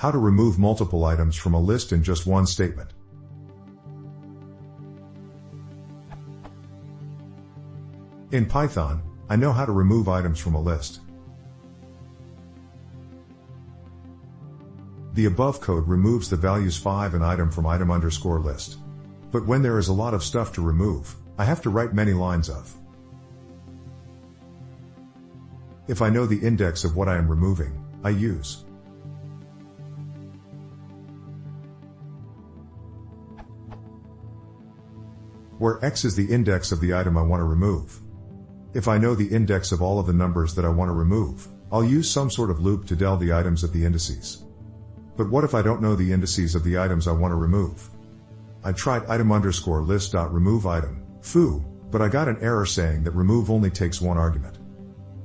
How to remove multiple items from a list in just one statement. In Python, I know how to remove items from a list. The above code removes the values 5 and item from item_list. But when there is a lot of stuff to remove, I have to write many lines of. If I know the index of what I am removing, I use where x is the index of the item I want to remove. If I know the index of all of the numbers that I want to remove, I'll use some sort of loop to del the items at the indices. But what if I don't know the indices of the items I want to remove? I tried item_list.remove item, foo, but I got an error saying that remove only takes one argument.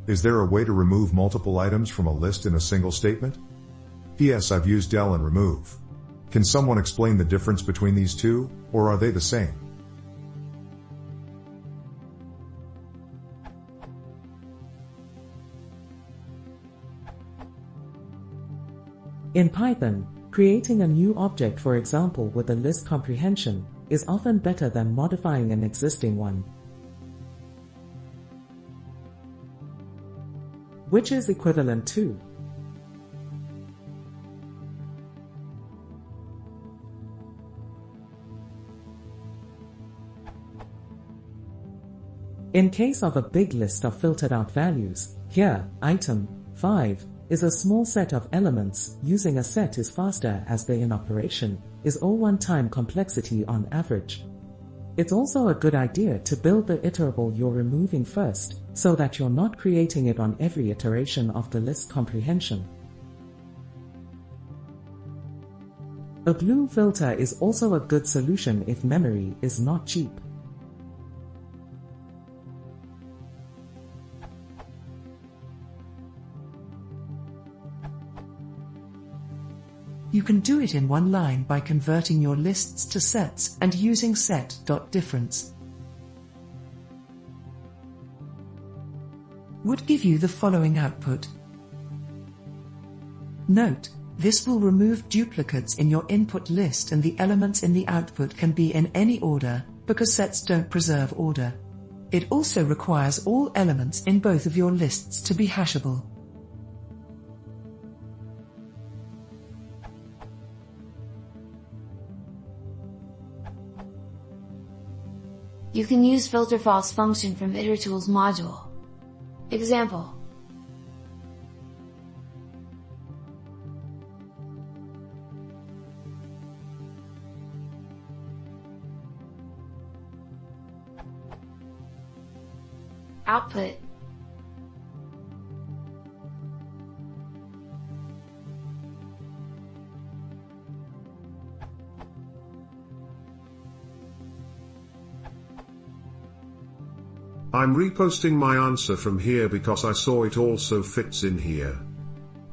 Is there a way to remove multiple items from a list in a single statement? P.S. I've used del and remove. Can someone explain the difference between these two, or are they the same? In Python, creating a new object, for example with a list comprehension, is often better than modifying an existing one. Which is equivalent to in case of a big list of filtered out values, here, item 5 is a small set of elements. Using a set is faster as they in operation, is all one-time complexity on average. It's also a good idea to build the iterable you're removing first, so that you're not creating it on every iteration of the list comprehension. A glue filter is also a good solution if memory is not cheap. You can do it in one line by converting your lists to sets and using set.difference. Would give you the following output. Note, this will remove duplicates in your input list and the elements in the output can be in any order, because sets don't preserve order. It also requires all elements in both of your lists to be hashable. You can use filter false function from itertools module. Example. Output. I'm reposting my answer from here because I saw it also fits in here.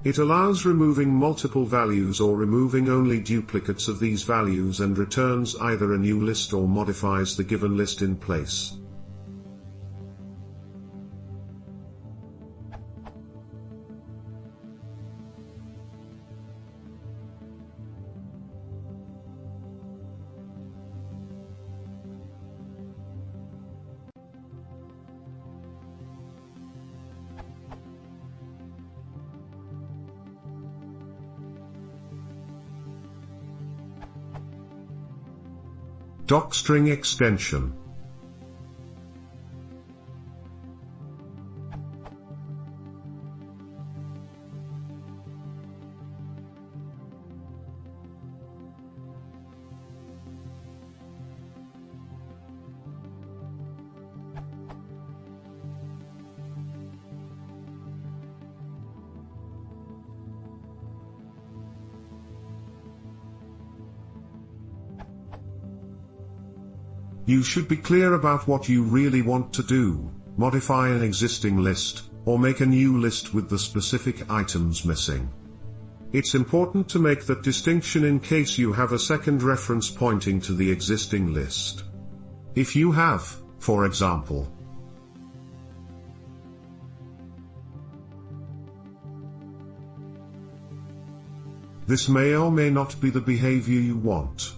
It allows removing multiple values or removing only duplicates of these values and returns either a new list or modifies the given list in place. Docstring extension. You should be clear about what you really want to do: modify an existing list, or make a new list with the specific items missing. It's important to make that distinction in case you have a second reference pointing to the existing list. If you have, for example, This may or may not be the behavior you want.